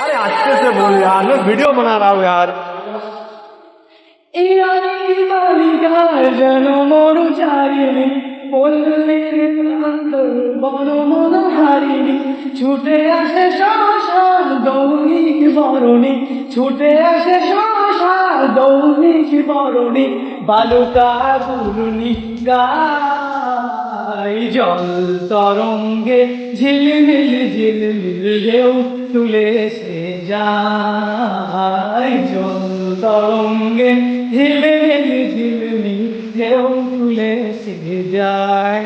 अरे अच्छे से बोल यार, मैं वीडियो बना रहा हूँ यार। যেন মরু চারিনি বললে বড় মন হারিনি ছুটে আসে সংসার দৌড়িক বরণী ছুটে আসে সংসার দৌড়িক বরণী বালুকা গুরুনি গাই জল তরঙ্গে ঝিলমিল ঝিলমিল ঢেউ তুলে সে যায় জল তরঙ্গে ঝিলমিল ঝিলমিল ঢেউ তুলে সে যায়।